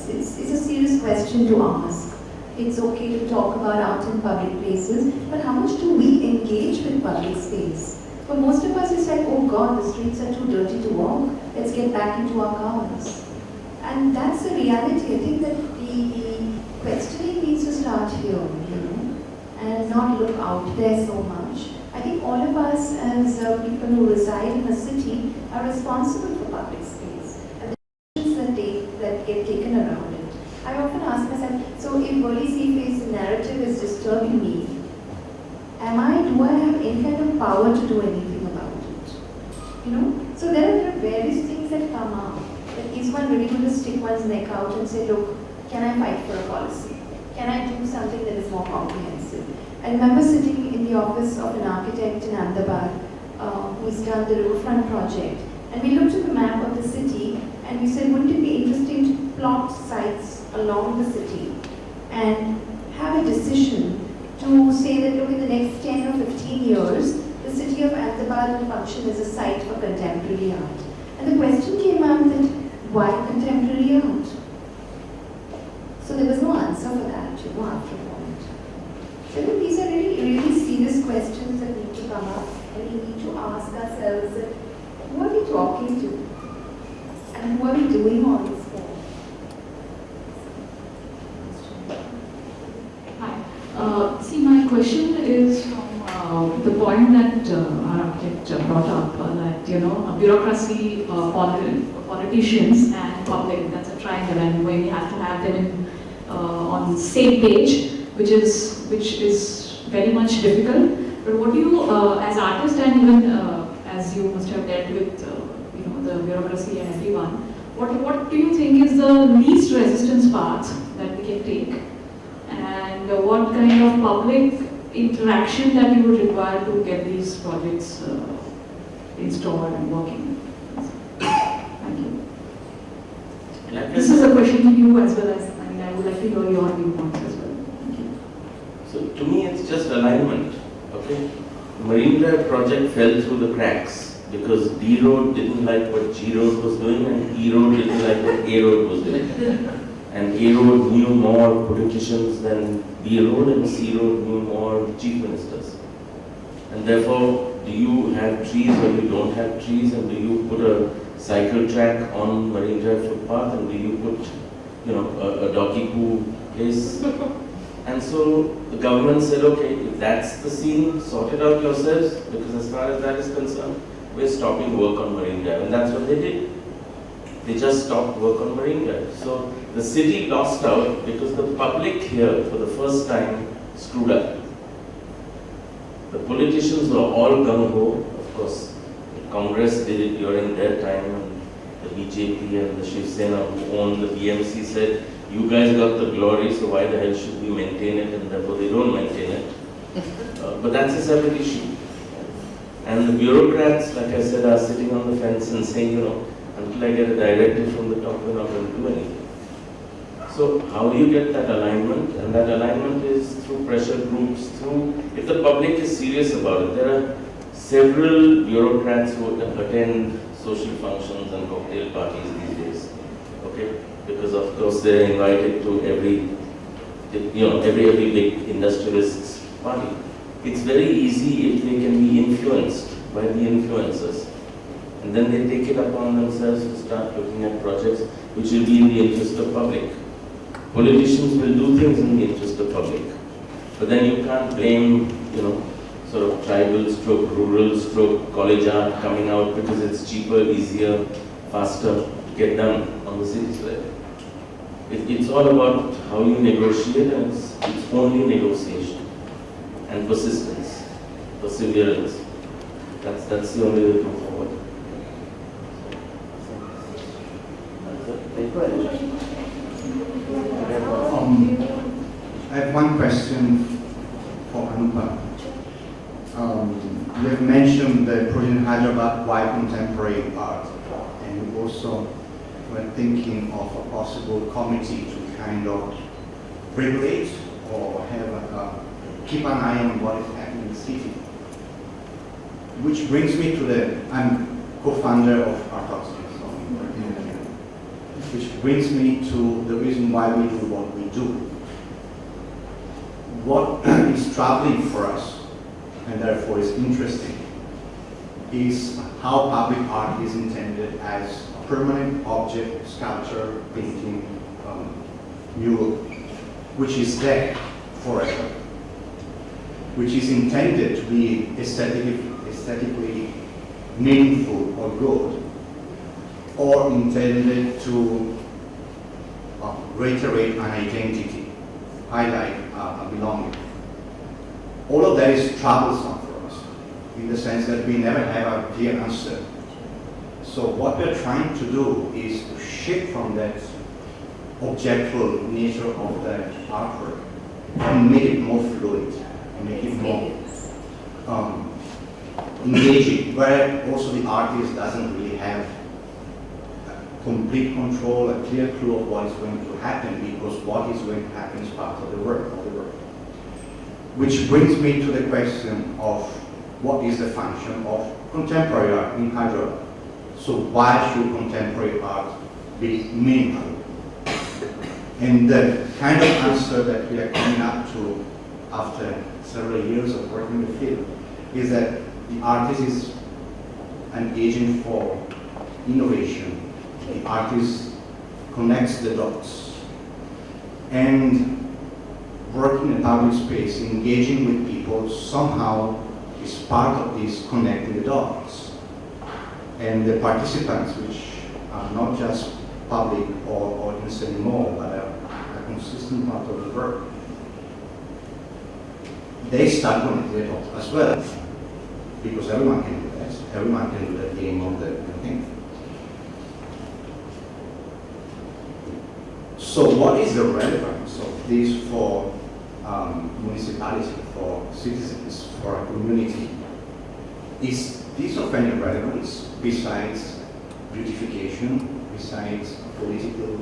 It's a serious question to ask. It's okay to talk about art in public places, but how much do we engage with public space? For most of us, it's like, oh God, the streets are too dirty to walk. Let's get back into our cars. And that's the reality. I think that the questioning needs to start here, and not look out there so much. I think all of us as people who reside in a city are responsible for public space and the decisions that get taken around it. I often ask myself, so if Burli Seaface's narrative is disturbing me, do I have any kind of power to do anything about it? So there are various things that come up. Is one really going to stick one's neck out and say, look, can I fight for a policy? Can I do something that is more comprehensive? I remember sitting in the office of an architect in Ahmedabad who's done the riverfront project, and we looked at the map of the city and we said, wouldn't it be interesting to plot sites along the city and have a decision to say that, look, in the next 10 or 15 years, the city of Ahmedabad will function as a site for contemporary art. And the question came up that, why contemporary art? So there was no answer for that, after a point. So I think these are really serious questions that need to come up, and we need to ask ourselves that, who are we talking to? And who are we doing all this for? Hi. See, my question is from the point that our architect brought up, that bureaucracy, politicians and public, that's a triangle, and when we have to have them on the same page, which is very much difficult. But what do you, as artists and even as you must have dealt with, the bureaucracy and everyone, what do you think is the least resistance path that we can take, and what kind of public interaction that you would require to get these projects installed and working? Thank you. This is a question to you as well as, I would like to hear your viewpoints as well. Thank you. So to me, it's just alignment. Okay, Marine Drive project fell through the cracks because D Road didn't like what G Road was doing, and E Road didn't like what A Road was doing. And A Road knew more politicians than B Road, and C Road knew more chief ministers. And therefore, do you have trees or you don't have trees, and do you put a cycle track on Marine Drive footpath, and do you put a doggy poo place? And so the government said, okay, if that's the scene, sort it out yourselves, because as far as that is concerned, we're stopping work on Marine Drive. And that's what they did. They just stopped work on Marine Drive. So the city lost out because the public here, for the first time, screwed up. The politicians were all gung-ho. Of course, the Congress did it during their time, and the BJP and the Shiv Sena, who owned the BMC, said, you guys got the glory, so why the hell should we maintain it? And therefore they don't maintain it. But that's a separate issue. And the bureaucrats, like I said, are sitting on the fence and saying, until I get a directive from the top, we're not going to do anything. So how do you get that alignment? And that alignment is through pressure groups, if the public is serious about it. There are several bureaucrats who attend social functions and cocktail parties these days. Okay, because of course they're invited to every big industrialist's party. It's very easy if they can be influenced by the influencers. And then they take it upon themselves to start looking at projects which will be in the interest of public. Politicians will do things in the interest of public. But then you can't blame, sort of tribal stroke, rural stroke, college art coming out because it's cheaper, easier, faster to get done on the city's level. It's all about how you negotiate, and it's only negotiation and persistence, perseverance. That's the only way to move forward. I have one question for Anupa. You have mentioned the project in Hyderabad, why contemporary art, and you also were thinking of a possible committee to kind of regulate or have keep an eye on what is happening in the city. Which brings me to I'm co-founder of ArtOxygen, which brings me to the reason why we do what we do. What is troubling for us, and therefore is interesting, is how public art is intended as a permanent object, sculpture, painting, mural, which is there forever, which is intended to be aesthetically meaningful or good, or intended to reiterate an identity, highlight a belonging. All of that is troublesome for us, in the sense that we never have a clear answer. So what we're trying to do is to shift from that objectual nature of the artwork and make it more fluid, and make it more engaging, where also the artist doesn't really have complete control, a clear clue of what is going to happen, because what is going to happen is part of the work. Which brings me to the question of what is the function of contemporary art in Hyderabad. So why should contemporary art be meaningful? And the kind of answer that we are coming up to after several years of working in the field is that the artist is an agent for innovation. The artist connects the dots. And working in public space, engaging with people, somehow is part of this connecting the dots. And the participants, which are not just public or audience anymore, but a consistent part of the work, they start connecting the dots as well. Because everyone can do that. Everyone can do the game of the thing. So what is the relevance of this for municipality, for citizens, for a community? Is this of any relevance besides beautification, besides political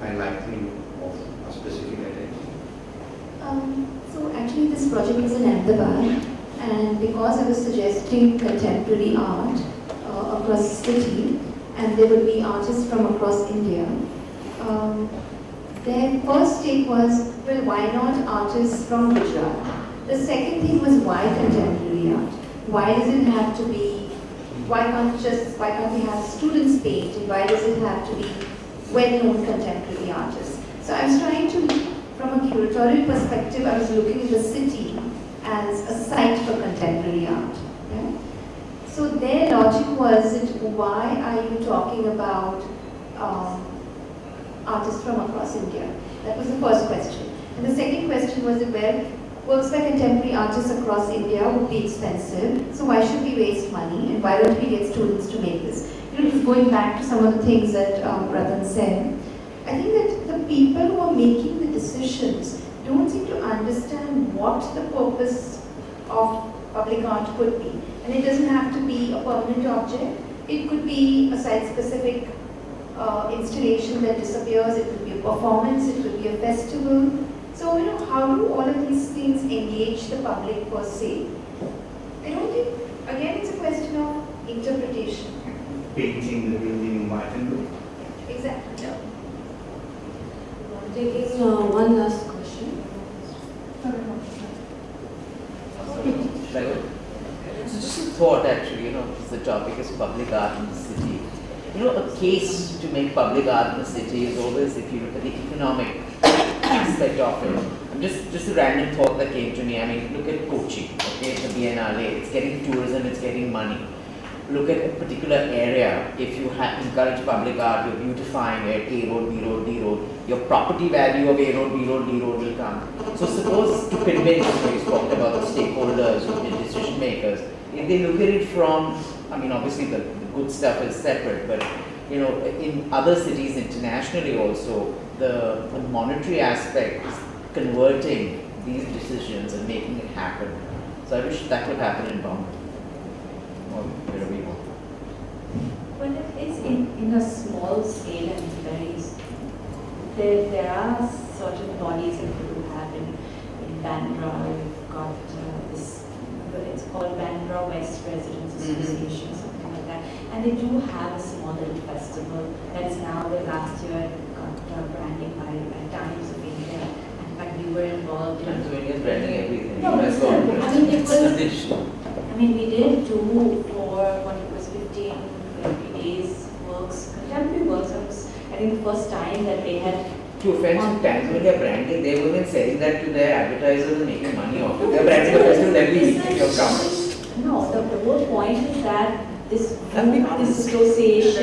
highlighting of a specific identity? So actually this project was in Ahmedabad, and because I was suggesting contemporary art across the city, and there would be artists from across India, their first take was, well, why not artists from Gujarat? The second thing was, why contemporary art? Why does it have to be, why can't we have students paint, and why does it have to be well-known contemporary artists? So I was trying to, from a curatorial perspective, I was looking at the city as a site for contemporary art. Okay? So their logic was, why are you talking about artists from across India? That was the first question. And the second question was, well, works by contemporary artists across India would be expensive, so why should we waste money, and why don't we get students to make this? Just going back to some of the things that Ratan said, I think that the people who are making the decisions don't seem to understand what the purpose of public art could be. And it doesn't have to be a permanent object. It could be a site-specific installation that disappears. It could be a performance. It could be a festival. So, how do all of these things engage the public per se? I don't think Again, it's a question of interpretation. Painting the building in white and blue. Exactly. Taking one last question. So just a thought actually, because the topic is public art in the city. A case to make public art in the city is always, if you look at the economic aspect of it. Just a random thought that came to me. I mean, look at Kochi, okay, the Biennale. It's getting tourism, it's getting money. Look at a particular area. If you encourage public art, you're beautifying it, A road, B road, D road, your property value of A road, B road, D road will come. So suppose to convince, you spoke about the stakeholders, the decision makers, if they look at it from, I mean, obviously the good stuff is separate, but in other cities internationally also, the monetary aspect is converting these decisions and making it happen. So I wish that would happen in Bombay. Or wherever we want. Well, it's in a small scale and very, there are certain bodies that we do have in Bandra. We've got this, it's called Bandra West Residents Association, something like that. And they do have a small little festival that is now, last year it got branding by Times of India. In fact, we were involved in. Times of India is branding everything. No, That's all. I mean, it was. I mean, we did do for what it was 15, 20 days works, contemporary works. It was, I think, the first time that they had. To offend Times of India branding, they were then selling that to their advertisers and making money off it. They're branding the festival every week in your counters. No, the whole point is that this association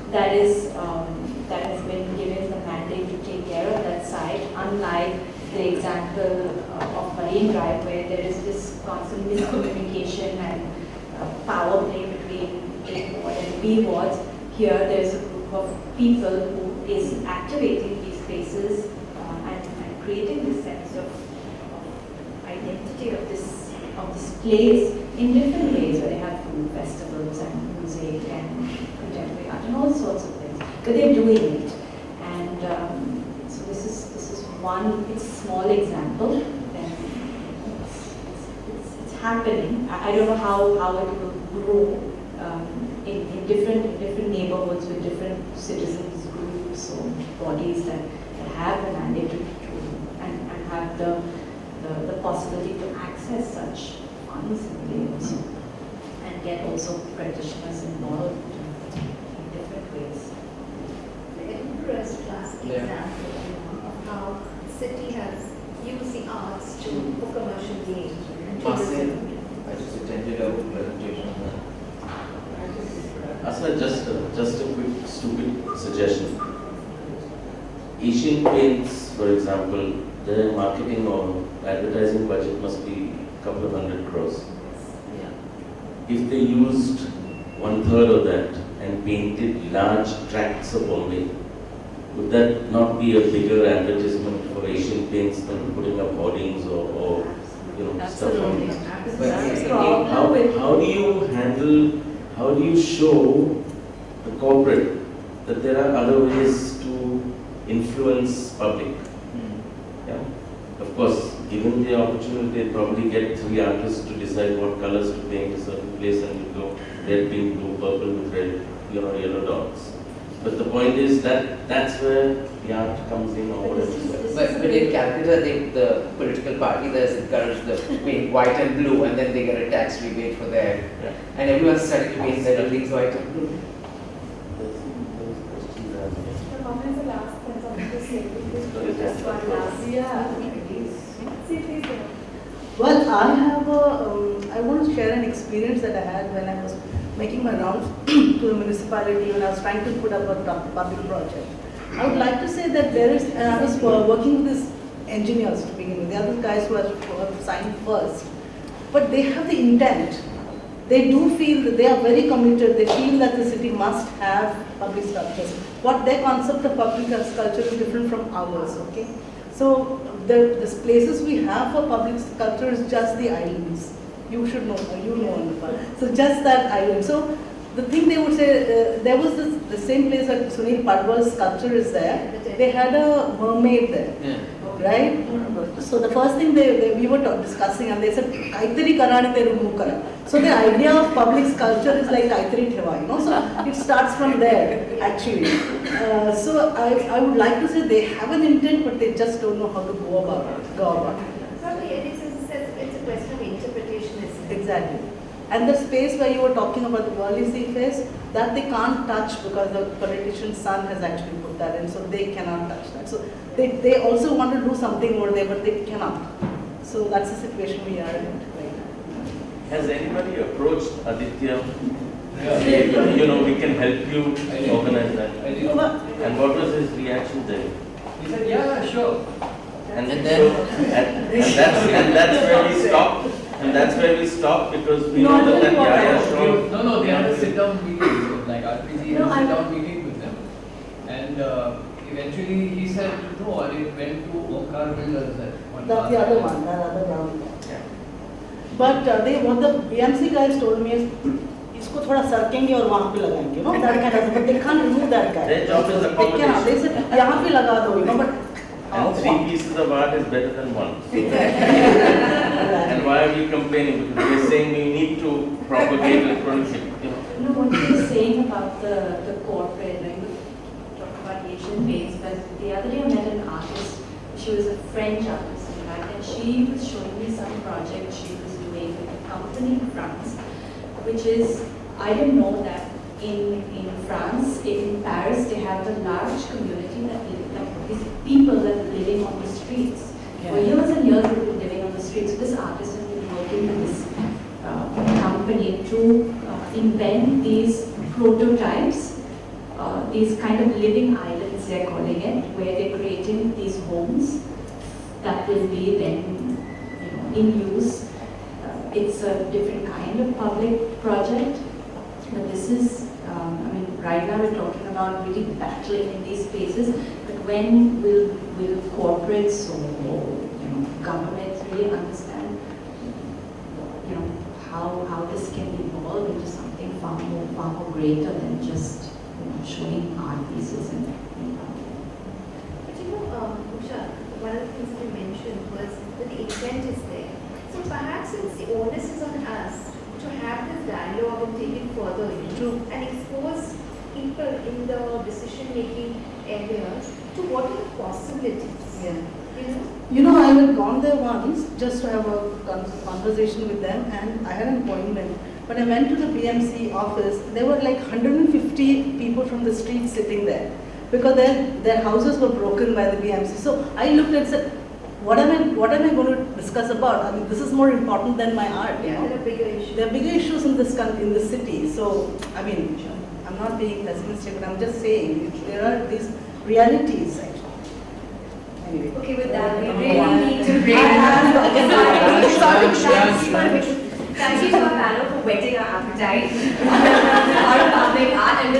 that has been given the mandate to take care of that site, unlike the example of Marine Drive, where there is this constant miscommunication and power play between A ward and B wards. Here, there's a group of people who is activating these spaces and creating this sense of identity of this place in different ways, where they have food festivals and music and contemporary art and all sorts of things. But they're doing it, and so this is one. It's a small example, and it's happening. I don't know how it will grow in different neighborhoods with different citizens groups or bodies that have the mandate to and have the possibility to access such funds in a way also, and get also practitioners involved in different ways. The Edinburgh's classic example of how the city has used the arts for commercial gain and tourism. I just attended a presentation on that. Asra, just a quick stupid suggestion. Asian Paints, for example, their marketing or advertising budget must be a couple of 100 crores. If they used 1/3 of that and painted large tracts of Bombay, would that not be a bigger advertisement for Asian Paints than putting up hoardings or stuff like that? How do you show the corporate that there are other ways to influence public? Yeah. Of course, given the opportunity, they'd probably get 3 artists to decide what colors to paint a certain place and to go red, pink, blue, purple with red, yellow dots. But the point is that that's where the art comes in or whatever. But in Calcutta, the political party there is encouraged to paint white and blue, and then they get a tax rebate for their. Yeah. And everyone's starting to paint their buildings white and blue. The moment is the last thing something to say. Just one last. Well, I want to share an experience that I had when I was making my rounds to the municipality when I was trying to put up a public project. I would like to say that there is, and I was working with these engineers to begin with, the other guys who have signed first, but they have the intent. They do feel that they are very committed. They feel that the city must have public sculptures. What their concept of public sculpture is different from ours, okay? So the places we have for public sculpture is just the islands. You should know, you know. So just that island. So the thing they would say, there was the same place where Sunil Padwal's sculpture is there. They had a mermaid there. Yeah. right? So the first thing we were discussing, and they said, "Kaitari karane te remove kara." So the idea of public sculpture is like kaitari theva, So it starts from there, actually. So I would like to say they have an intent, but they just don't know how to go about it. Probably it's a question of interpretation, isn't it? Exactly. And the space where you were talking about the Worldly Sea face, that they can't touch because the politician's son has actually put that in, so they cannot touch that. So they also want to do something over there, but they cannot. So that's the situation we are in right now. Has anybody approached Aditya? We can help you organize that. And what was his reaction then? He said, yeah, sure. And that's where we stopped. And that's where we stopped because we know that sure. No, they had a sit-down meeting, like RPG had a sit-down meeting with them. And eventually he said, no, and it went to Omkar Builders. That's the other one, that other ground. Yeah. But what the BMC guys told me is, इसको थोड़ा सरकेंगे और वहाँ पे लगाएंगे, that kind of, but they can't remove that guy. Their job is accommodation. They said, यहाँ पे लगा दो, but. And 3 pieces of art is better than 1. And why are we complaining? Because we're saying we need to propagate and produce. What you're saying about the corporate, like we talked about Asian paints, but the other day I met an artist. She was a French artist, in fact, and she was showing me some project she was doing with a company in France, which is, I didn't know that in France, in Paris, they have a large community that these people that are living on the streets. Yeah. For years and years, they've been living on the streets. So this artist has been working with this company to invent these prototypes, these kind of living islands, they're calling it, where they're creating these homes that will be then in use. It's a different kind of public project, but this is, right now we're talking about really battling in these spaces, but when will corporates or governments really understand how this can evolve into something far more greater than just showing art pieces and But Usha, one of the things you mentioned was that the intent is there. So perhaps it's the onus is on us to have this dialogue and take it further and expose people in the decision-making areas to what are the possibilities. Yeah. I had gone there once just to have a conversation with them, and I had an appointment. When I went to the BMC office, there were like 150 people from the street sitting there because their houses were broken by the BMC. So I looked and said, what am I going to discuss about? This is more important than my art. There are bigger issues. There are bigger issues in this city. So I'm not being pessimistic, but I'm just saying there are these realities actually. Anyway. Okay, with that, we really need to break. Thank you to our panel for whetting our appetite on public art, and